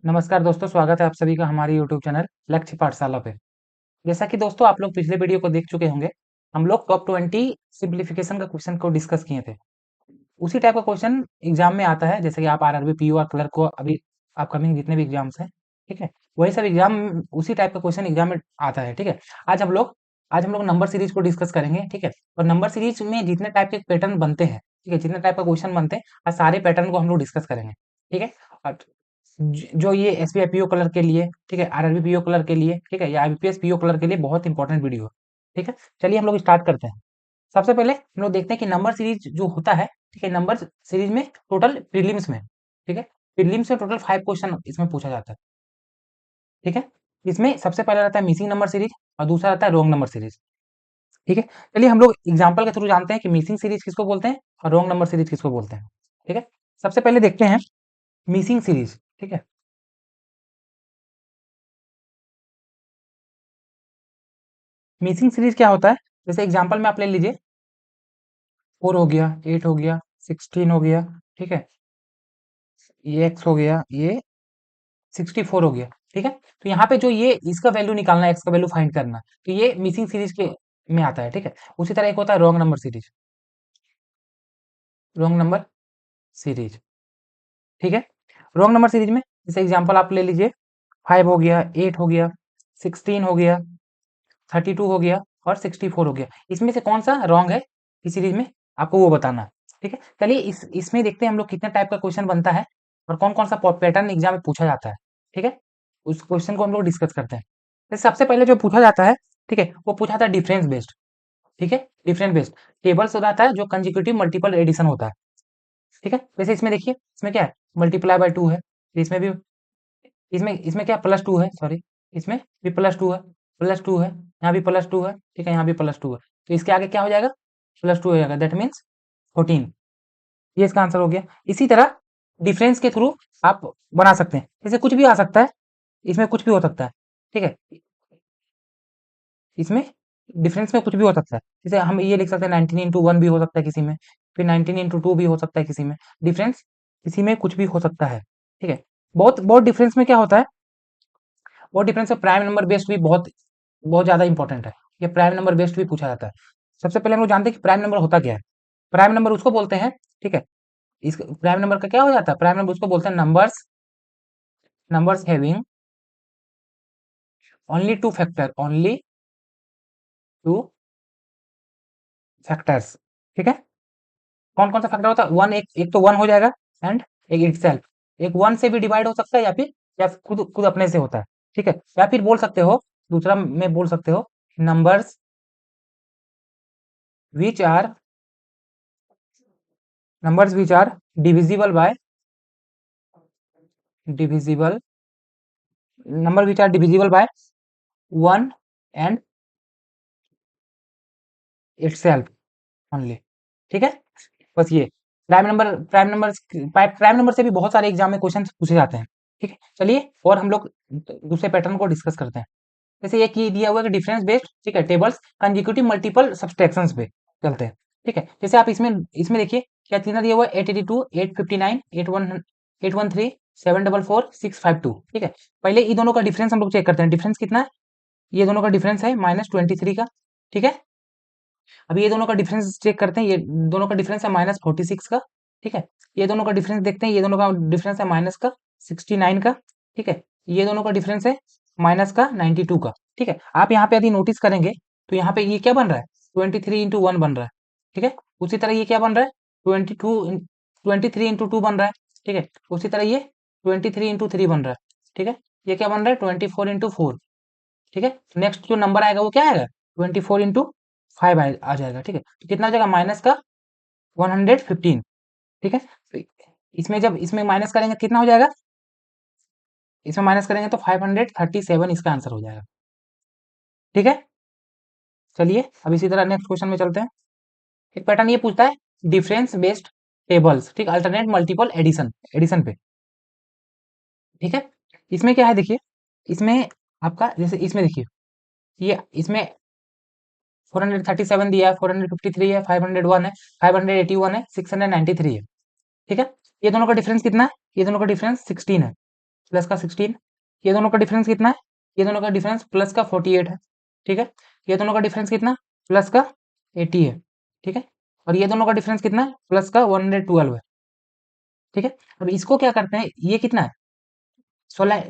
नमस्कार दोस्तों, स्वागत है आप सभी का हमारे YouTube चैनल लक्ष्य पाठशाला पे। जैसा कि दोस्तों आप लोग पिछले वीडियो को देख चुके होंगे, हम लोग टॉप 20 सिंप्लीफिकेशन का क्वेश्चन को डिस्कस किए थे। उसी टाइप का क्वेश्चन एग्जाम में आता है, जैसे कि आप आरआरबी, पीओ और क्लर्क को अभी अपकमिंग जितने भी एग्जाम्स हैं, ठीक है, वही सब एग्जाम उसी टाइप का क्वेश्चन एग्जाम में आता है, ठीक है। आज हम लोग नंबर सीरीज को डिस्कस करेंगे, ठीक है। और नंबर सीरीज में जितने टाइप के पैटर्न बनते हैं, ठीक है, जितने टाइप का क्वेश्चन बनते हैं, आज सारे पैटर्न को हम लोग डिस्कस करेंगे, ठीक है। और जो ये एसबीआई पीओ कलर के लिए, ठीक है, आरआरबी पीओ कलर के लिए, ठीक है, या आईबीपीएस पीओ कलर के लिए बहुत इंपॉर्टेंट वीडियो है, ठीक है। चलिए हम लोग स्टार्ट करते हैं। सबसे पहले हम लोग देखते हैं कि नंबर सीरीज जो होता है, ठीक है, नंबर सीरीज में टोटल प्रीलिम्स में, ठीक है, प्रीलिम्स में टोटल 5 क्वेश्चन इसमें पूछा जाता है, ठीक है। इसमें सबसे पहला रहता है मिसिंग नंबर सीरीज और दूसरा रहता है रोंग नंबर सीरीज, ठीक है। चलिए हम लोग एग्जाम्पल के थ्रू जानते हैं कि मिसिंग सीरीज किसको बोलते हैं और रोंग नंबर सीरीज किसको बोलते हैं, ठीक है। सबसे पहले देखते हैं मिसिंग सीरीज, ठीक है। मिसिंग सीरीज क्या होता है, जैसे एग्जांपल में आप ले लीजिए, 4 हो गया, 8 हो गया, 16 हो गया, ठीक है, ये x हो गया, ये 64 हो गया, ठीक है। तो यहाँ पे जो ये इसका वैल्यू निकालना है, x का वैल्यू फाइंड करना, तो ये मिसिंग सीरीज के में आता है, ठीक है। उसी तरह एक होता है wrong number series, wrong number series, ठीक है। रॉन्ग नंबर सीरीज में जैसे एग्जांपल आप ले लीजिए, 5 हो गया, 8 हो गया, 16 हो गया, 32 हो गया और 64 हो गया। इसमें से कौन सा रॉन्ग है इस सीरीज में, आपको वो बताना है, ठीक है। चलिए इसमें देखते हैं हम लोग कितने टाइप का क्वेश्चन बनता है और कौन कौन सा पैटर्न एग्जाम में पूछा जाता है, ठीक है। उस क्वेश्चन को हम लोग डिस्कस करते हैं। तो सबसे पहले जो पूछा जाता है, ठीक है, वो पूछा था डिफरेंस बेस्ड, ठीक है, डिफरेंस बेस्ड टेबल्स हो जाता है जो कंजिक्यूटिव मल्टीपल एडिशन होता है, ठीक है। वैसे इसमें देखिए, इसमें क्या है, मल्टीप्लाई बाय 2 है, इसमें भी, इसमें इसमें क्या प्लस 2 है, सॉरी, इसमें भी प्लस 2 है, प्लस 2 है, यहाँ भी प्लस 2 है, ठीक है, यहाँ भी प्लस 2 है, तो इसके आगे क्या हो जाएगा, प्लस 2 हो जाएगा, दैट मीन्स 14। ये इसका आंसर हो गया। इसी तरह डिफरेंस के थ्रू आप बना सकते हैं, जैसे कुछ भी आ सकता है, इसमें कुछ भी हो सकता है, ठीक है। इसमें डिफरेंस में कुछ भी हो सकता है, जैसे हम ये लिख सकते हैं 19 इंटू 1 भी हो सकता है किसी में, फिर 19 इंटू 2 भी हो सकता है किसी में। डिफरेंस किसी में कुछ भी हो सकता है, ठीक है। बहुत बहुत डिफरेंस में क्या होता है, बहुत डिफरेंस में प्राइम नंबर बेस्ड भी बहुत बहुत ज्यादा इंपॉर्टेंट है। ये प्राइम नंबर बेस्ड भी पूछा जाता है। सबसे पहले हम लोग जानते हैं कि प्राइम नंबर होता क्या है। प्राइम नंबर उसको बोलते हैं, ठीक है, इस प्राइम नंबर का क्या हो जाता है, प्राइम नंबर उसको बोलते हैं numbers, numbers having only two factor, only two factors, ठीक है। कौन कौन सा फैक्टर होता है, वन, एक तो वन हो जाएगा, एंड एक इटसेल्फ, एक वन से भी डिवाइड हो सकता है या फिर या खुद खुद अपने से होता है, ठीक है। या फिर बोल सकते हो, दूसरा में बोल सकते हो, numbers which are, numbers which are divisible by, divisible, number which are divisible by 1 and itself only, ठीक है। बस ये प्राइम नंबर से भी बहुत सारे एग्जाम में क्वेश्चन पूछे जाते हैं, ठीक है। चलिए और हम लोग दूसरे पैटर्न को डिस्कस करते हैं। जैसे ये दिया हुआ है कि डिफरेंस बेस्ड, ठीक है, टेबल्स कंजिक्यूटिव मल्टीपल सब्सट्रैक्शंस पे चलते हैं, ठीक है। जैसे आप इसमें इसमें देखिए क्या तीनों दिया हुआ है, 882, 859, 813, 744, 652, ठीक है। पहले ये दोनों का डिफरेंस हम लोग चेक करते हैं, डिफरेंस कितना है, ये दोनों का डिफरेंस है -23 का, ठीक है। अभी ये दोनों का डिफरेंस चेक करते हैं, ये दोनों का डिफरेंस है -46 का, ठीक है। ये दोनों का डिफरेंस देखते हैं, ये दोनों का डिफरेंस है माइनस का 69 का, ठीक है। ये दोनों का डिफरेंस है माइनस का 92 का, ठीक है। आप यहाँ पे यदि नोटिस करेंगे तो यहाँ पे ये क्या बन रहा है, 23 into 1 बन रहा है, ठीक है। उसी तरह ये क्या बन रहा है, 23 into 2 बन रहा है, ठीक है। उसी तरह ये 23 into 3 बन रहा है, ठीक है। ये क्या बन रहा है, 24 into 4, ठीक है। नेक्स्ट जो नंबर आएगा वो क्या आएगा, 24 into 5 आ जाएगा, ठीक है। तो कितना आ जाएगा, माइनस का 115, ठीक है। तो इसमें जब इसमें माइनस करेंगे कितना हो जाएगा, इसमें माइनस करेंगे तो 537 इसका आंसर हो जाएगा, ठीक है। चलिए अब इसी तरह नेक्स्ट क्वेश्चन में चलते हैं। एक पैटर्न ये पूछता है डिफरेंस बेस्ड टेबल्स, ठीक, अल्टरनेट मल्टीपल एडिशन, एडिशन पे, ठीक है। इसमें क्या है देखिए, इसमें आपका जैसे इसमें देखिए, ये इसमें 437 दिया है, 453 है, 501 है, 581 है, 693 है, ठीक है। ये दोनों का डिफरेंस कितना है, ये दोनों का डिफरेंस 16 है, प्लस का 16, ये दोनों का डिफरेंस कितना है, ये दोनों का डिफरेंस प्लस का 48 है, ठीक है। ये दोनों का डिफरेंस कितना, प्लस का 80 है, ठीक है। और ये दोनों का डिफरेंस कितना है, प्लस का 112 है, ठीक है। अब इसको क्या करते हैं, ये कितना है, 16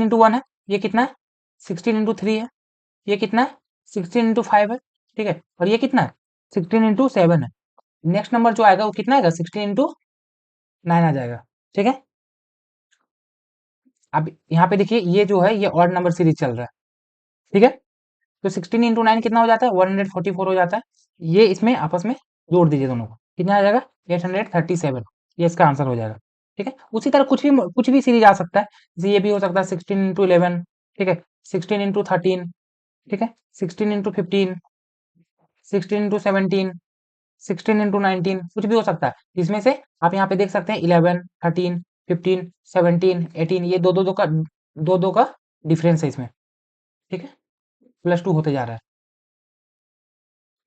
× 1 है, ये कितना है, 16 × 3 है, ये कितना है, 16 × 5 है, ठीक है। और ये कितना है, 16 × 7 है। नेक्स्ट नंबर जो आएगा वो कितना आएगा, 16 × 9 आ जाएगा, ठीक है। अब यहाँ पे देखिए ये जो है ये ऑड नंबर सीरीज चल रहा है, ठीक है। तो 16 × 9 कितना हो जाता है, 144 हो जाता है। ये इसमें आपस में जोड़ दीजिए दोनों को, कितना आ जाएगा, 837। ये इसका आंसर हो जाएगा, ठीक है। उसी तरह कुछ भी सीरीज आ सकता है, जैसे ये भी हो सकता है 16 × 11, ठीक है, 16 × 13, ठीक है, 16 × 15, 16 × 17, 16 × 19, कुछ भी हो सकता है। इसमें से आप यहाँ पे देख सकते हैं 11, 13, 15, 17, 18, ये दो दो का डिफरेंस है इसमें, ठीक है। +2 होते जा रहा है,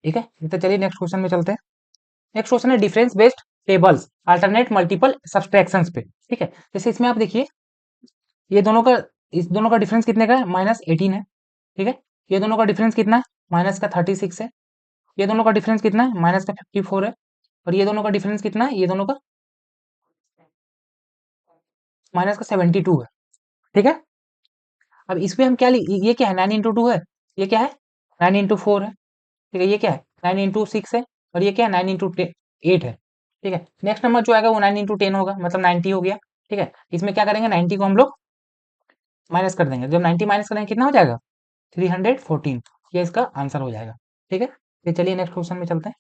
ठीक है। तो चलिए नेक्स्ट क्वेश्चन में चलते हैं। नेक्स्ट क्वेश्चन है difference based tables alternate multiple subtractions पे, ठीक है। जैसे इसमें आप देखिए ये दोनों का इस दोनों का डिफरेंस कितने का है, -18 है, ठीक है। ये दोनों का डिफरेंस कितना है, माइनस का 36 है। ये दोनों का डिफरेंस कितना है, माइनस का 54 है। और ये दोनों का डिफरेंस कितना है, ये दोनों का माइनस का 72 है, ठीक है। अब इसमें हम क्या ये क्या है, 9 × 2 है, ये क्या है, 9 × 4 है, ठीक है। ये क्या है, 9 × 6 है। और ये क्या है, 9 × 8 है, ठीक है। नेक्स्ट नंबर जो आएगा वो 9 × 10 होगा, मतलब 90 हो गया, ठीक है। इसमें क्या करेंगे, 90 को हम लोग माइनस कर देंगे। जब 90 माइनस करेंगे कितना हो जाएगा, 314। ये इसका आंसर हो जाएगा, ठीक है। तो चलिए नेक्स्ट क्वेश्चन में चलते हैं।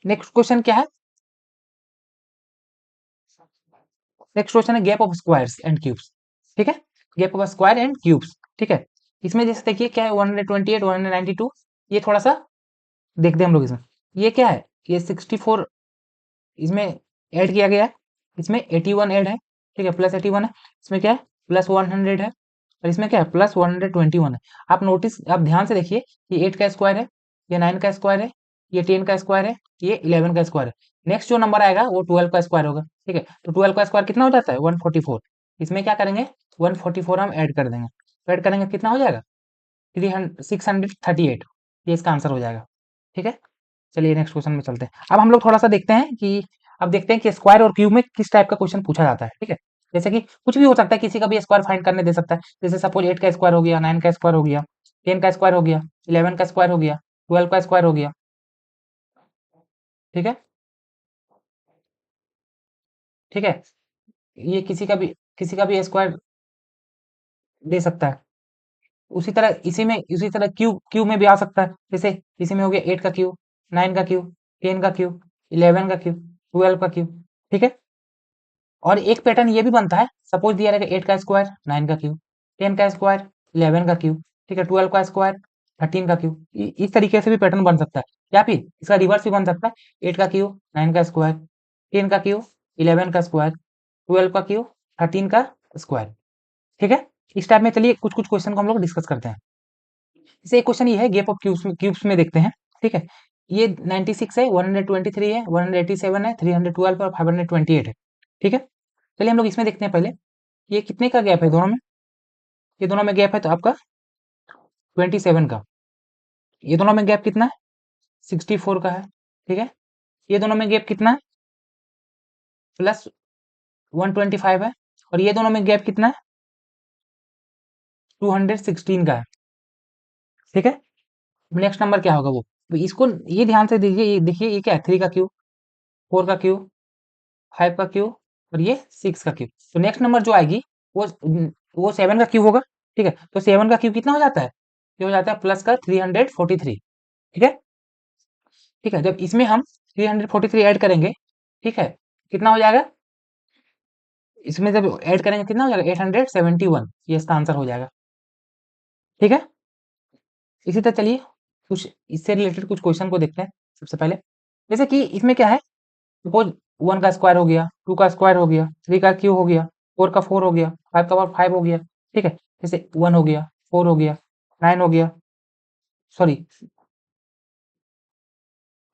नेक्स्ट क्वेश्चन क्या है, नेक्स्ट क्वेश्चन है gap of squares and cubes, ठीक है। Gap of square and cubes, ठीक है। इसमें जैसे देखिए क्या है, 128, 192, ये थोड़ा सा देखते हैं हम लोग इसमें। ये क्या है, ये 64 इसमें ऐड किया गया है, इसमें 81 ऐड है, ठीक है, +81 है। इसमें क्या है, +100 है। और इसमें क्या है, +121 है। आप ध्यान से देखिए, ये 8 का स्क्वायर है, ये 9 का स्क्वायर है, ये 10 का स्क्वायर है, ये 11 का स्क्वायर है। नेक्स्ट जो नंबर आएगा वो 12 का स्क्वायर होगा, ठीक है। तो 12 का स्क्वायर कितना हो जाता है, 144। इसमें क्या करेंगे, 144 हम ऐड कर देंगे, तो ऐड करेंगे कितना हो जाएगा, 638। ये इसका आंसर हो जाएगा, ठीक है। चलिए नेक्स्ट क्वेश्चन में चलते हैं। अब हम लोग थोड़ा सा देखते हैं कि अब देखते हैं कि स्क्वायर और क्यूब में किस टाइप का क्वेश्चन पूछा जाता है, ठीक है। जैसे कि कुछ भी हो सकता है, किसी का भी स्क्वायर फाइंड करने दे सकता है। जैसे सपोज 8 का स्क्वायर हो गया, 9 का स्क्वायर हो गया, 10 का स्क्वायर हो गया, 11 का स्क्वायर हो गया, 12 का स्क्वायर हो गया, ठीक है, ठीक है। ये किसी का भी स्क्वायर दे सकता है। उसी तरह क्यूब क्यूब में भी आ सकता है। जैसे इसी में हो गया 8 का क्यूब, 9 का क्यूब, 10 का क्यूब, 11 का क्यूब, 12 का क्यूब, ठीक है। और एक पैटर्न ये भी बनता है, सपोज दिया रहेगा 8 का स्क्वायर, 9 का क्यूब, 10 का स्क्वायर, 11 का क्यूब, ठीक है, 12 का स्क्वायर, 13 का क्यूब। इस तरीके से भी पैटर्न बन सकता है, या फिर इसका रिवर्स भी बन सकता है, 8 का क्यूब, 9 का स्क्वायर, 10 का क्यूब, 11 का स्क्वायर, 12 का क्यूब, 13 का स्क्वायर, ठीक है। इस टाइप में चलिए कुछ कुछ क्वेश्चन को हम लोग डिस्कस करते हैं। जैसे एक क्वेश्चन ये है, गेप ऑफ क्यूब्स में देखते हैं, ठीक है। ये 96 है, 123 है, 187 है, 312 और 528 है, ठीक है। चलिए हम लोग इसमें देखते हैं पहले, ये कितने का गैप है दोनों में। ये दोनों में गैप है तो आपका 27 का। ये दोनों में गैप कितना है, 64 का है, ठीक है। ये दोनों में गैप कितना है, +125 है। और ये दोनों में गैप कितना है, 216 का है, ठीक है। नेक्स्ट नंबर क्या होगा वो, तो इसको ये ध्यान से दीजिए, ये देखिए ये क्या है, 3 का क्यूब, 4 का क्यूब, 5 का क्यूब, और ये 6 का क्यूब। तो नेक्स्ट नंबर जो आएगी वो वो 7 का क्यूब होगा, ठीक है। तो 7 का क्यूब कितना हो जाता है, ये हो जाता है प्लस का 343, ठीक है, ठीक है। जब इसमें हम 343 ऐड करेंगे, ठीक है, कितना हो जाएगा, इसमें जब ऐड करेंगे कितना हो जाएगा, 871। ये इसका आंसर हो जाएगा, ठीक है। इसी तरह चलिए कुछ इससे रिलेटेड कुछ क्वेश्चन को देखते हैं सबसे पहले। जैसे कि इसमें क्या है, सपोज 1 का स्क्वायर हो गया, 2 का स्क्वायर हो गया, 3 का क्यूब हो गया, 4 का 4 हो गया, 5 का पावर 5 हो गया, ठीक है। जैसे 1 हो गया, 4 हो गया, 9 हो गया, सॉरी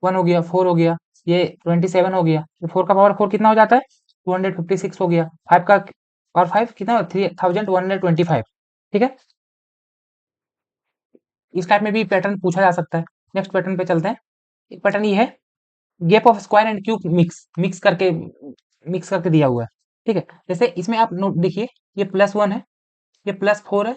1 हो गया, 4 हो गया, ये 27 हो गया। तो 4 का पावर 4 कितना हो जाता है, 256 हो गया। 5 का और 5 कितना 3125। ठीक है, इस टाइप में भी पैटर्न पूछा जा सकता है। नेक्स्ट पैटर्न पे चलते हैं। एक पैटर्न ये है, gap of square and cube mix करके दिया हुआ है। ठीक है, जैसे इसमें आप नोट देखिए, ये +1 है, ये +4 है,